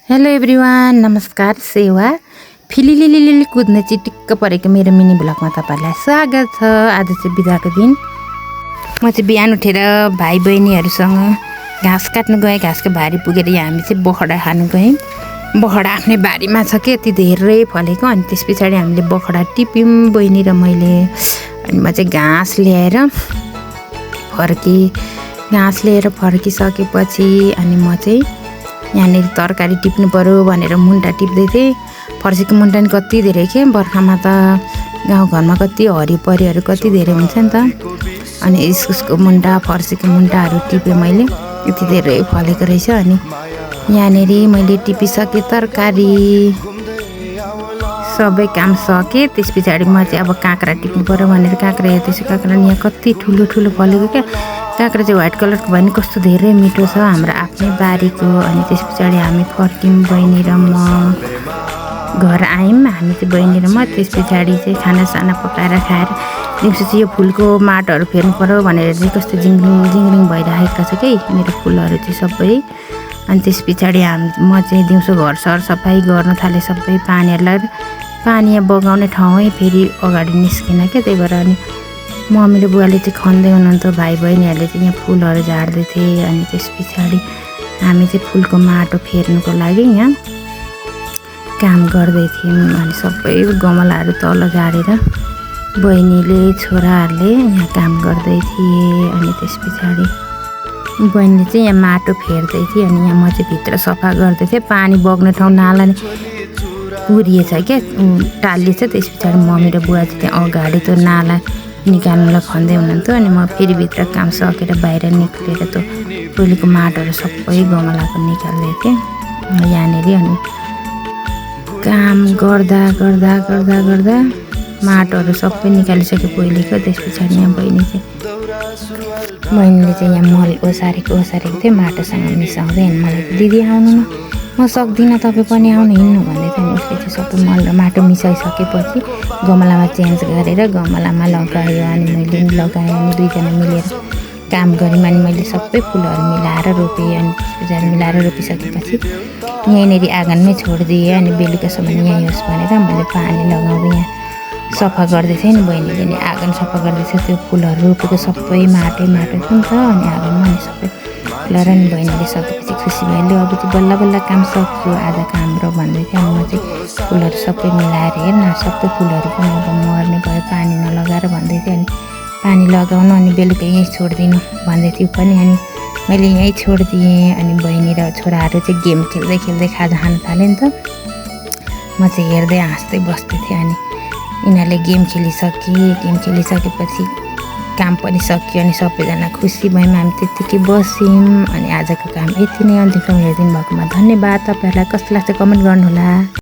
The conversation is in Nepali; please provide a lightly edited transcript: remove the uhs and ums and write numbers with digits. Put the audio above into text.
हेलो एभ्रिवान, नमस्कार। सेवा फिलिलिलिलि कुद्ने चिटिक्क परेको मेरो मिनी ब्लगमा तपाईहरुलाई स्वागत छ। आज चाहिँ बिदाको दिन। म चाहिँ बिहान उठेर भाइ बहिनीहरुसँग घाँस काट्न गएँ। घाँसको भारी पुगेर यहाँ हामी चाहिँ बखडा खानु गयौँ। बखडा आफ्नै बारीमा छ के यति धेरै फलेको। अनि त्यसपछि हामीले बखडा टिप्यौँ बहिनी र मैले। अनि म चाहिँ घाँस लिएर फर्किसकेपछि अनि म चाहिँ यहाँनिर तरकारी टिप्नु पर्यो भनेर मुन्टा टिप्दै थिएँ। फर्सीको मुन्टा नि कति धेरै के बर्खामा त गाउँघरमा कति हरिपरिहरू कति धेरै हुन्छ नि त। अनि इस्कुसको मुन्टा फर्सीको मुन्टाहरू टिपेँ मैले। यति धेरै फलेको रहेछ। अनि यहाँनिर मैले टिपिसकेँ तरकारी, सबै काम सकेँ। त्यस पछाडि म चाहिँ अब काँक्रा टिप्नु पर्यो भनेर काँक्रा हेर्दैछु। काँक्रा यहाँ कति ठुलो ठुलो फलेको क्या। काँक्रा चाहिँ व्हाइट कलरको भयो नि कस्तो धेरै मिठो छ, हाम्रो आफ्नै बारीको। अनि त्यस पछाडि हामी फर्क्यौँ बहिनी र म घर आयौँ। हामी चाहिँ बहिनी र म त्यस पछाडि चाहिँ खानासाना पकाएर खाएर दिउँसो चाहिँ यो फुलको माटोहरू फेर्नु पर्यो भनेर चाहिँ कस्तो जिङरिङ भइरहेको छ कि मेरो फुलहरू चाहिँ सबै। अनि त्यस पछाडि म चाहिँ दिउँसो घर सरसफाइ गर्न थालेँ। सबै पानी बगाउने ठाउँै फेरि अगाडि निस्किन क्या। त्यही भएर अनि मम्मी र बुवाले चाहिँ खन्दै हुनुहुन्थ्यो, भाइ बहिनीहरूले चाहिँ यहाँ फुलहरू झार्दै थिए। अनि त्यस पछाडि हामी चाहिँ फुलको माटो फेर्नुको लागि यहाँ काम गर्दै थियौँ। अनि सबै गमलाहरू तल झारेर बहिनीले छोराहरूले यहाँ काम गर्दै थिए। अनि त्यस पछाडि बहिनीले चाहिँ यहाँ माटो फेर्दै थिए। अनि यहाँ म चाहिँ भित्र सफा गर्दै थिएँ। पानी बग्ने ठाउँ नाला नि पुरिएछ क्या, टालिएछ। त्यस पछाडि मम्मी र बुवा चाहिँ त्यहाँ अगाडि त्यो नाला निकाल्नुलाई खन्दै हुनुहुन्थ्यो। अनि म फेरि भित्र काम सकेर बाहिर निक्लेर त्यो पहिलेको माटोहरू सबै गमलाको निकाल्दै थिएँ यहाँनिर। अनि काम गर्दा गर्दा गर्दा गर्दा माटोहरू सबै निकालिसक्यो पहिलेको। त्यस पछाडि यहाँ बहिनीले चाहिँ यहाँ मल ओसारेको थियो माटोसँग मिसाउँदै। अनि मलाई दिदी आउनु न, म सक्दिनँ, तपाईँ पनि आउनु हिँड्नु भन्दै थियो। अनि उसले चाहिँ सबै मल र माटो मिसाइसकेपछि गमलामा चेन्ज गरेर गमलामा लगायो। अनि मैले पनि लगाएँ। अनि दुईजना मिलेर काम गऱ्यौँ। अनि मैले सबै फुलहरू मिलाएर रोपेँ। अनि त्यस पछाडि मिलाएर रोपिसकेपछि यहीँनिर आँगनमै छोडिदिएँ। अनि बेलुकासम्म यहीँ होस् भनेर मैले पानी लगाउँदै यहाँ सफा गर्दै थिएँ। नि बहिनीले नि आँगन सफा गर्दैछ। त्यो फुलहरू रोपेको सबै माटो पनि छ अनि आँगनमा नि सबै फुलहरू। अनि बहिनीले सकेपछि खुसी भइहाल्यो। अब चाहिँ बल्ल बल्ल काम सक्यो आजको हाम्रो भन्दै थियो। अनि म चाहिँ फुलहरू सबै मिलाएर हेर्न सबै फुलहरू पनि अब मर्ने भयो पानी नलगाएर भन्दै थियो। अनि पानी लगाउनु अनि बेलुका यहीँ छोडिदिनु भन्दै थियो पनि। अनि मैले यहीँ छोडिदिएँ। अनि बहिनी र छोराहरू चाहिँ गेम खेल्दै खेल्दै खाजा खान थाल्यो नि त। म चाहिँ हेर्दै हाँस्दै बस्दै थिएँ। अनि यिनीहरूले गेम खेलिसकेपछि काम पनि सक्यो। अनि सबैजना खुसी भयौँ। हामी त्यत्तिकै बस्यौँ। अनि आजको काम यति नै। अन्तिमसम्म हेरिदिनु भएकोमा धन्यवाद। तपाईँहरूलाई कस्तो लाग्छ कमेन्ट गर्नुहोला।